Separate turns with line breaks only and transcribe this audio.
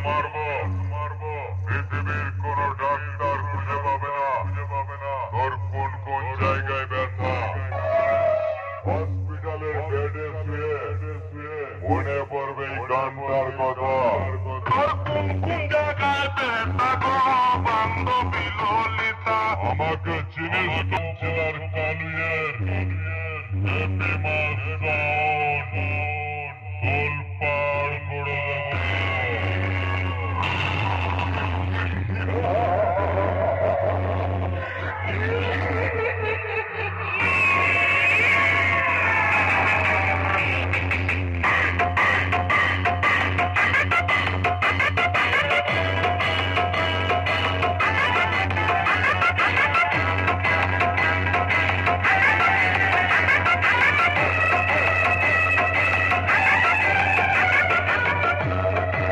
মারবো পৃথিবীর কোন ডাক্তার খুঁজে পাবে না তোর কোন কোন জায়গায় ব্যথা হসপিটালের বেডে শুয়ে মনে পড়বে এই গানটার কথা তোর কোন কোন জায়গায় ব্যথা গো বান্ধবী ললিতা আমাকে চিনিস তো কালুয়ের হ্যাপি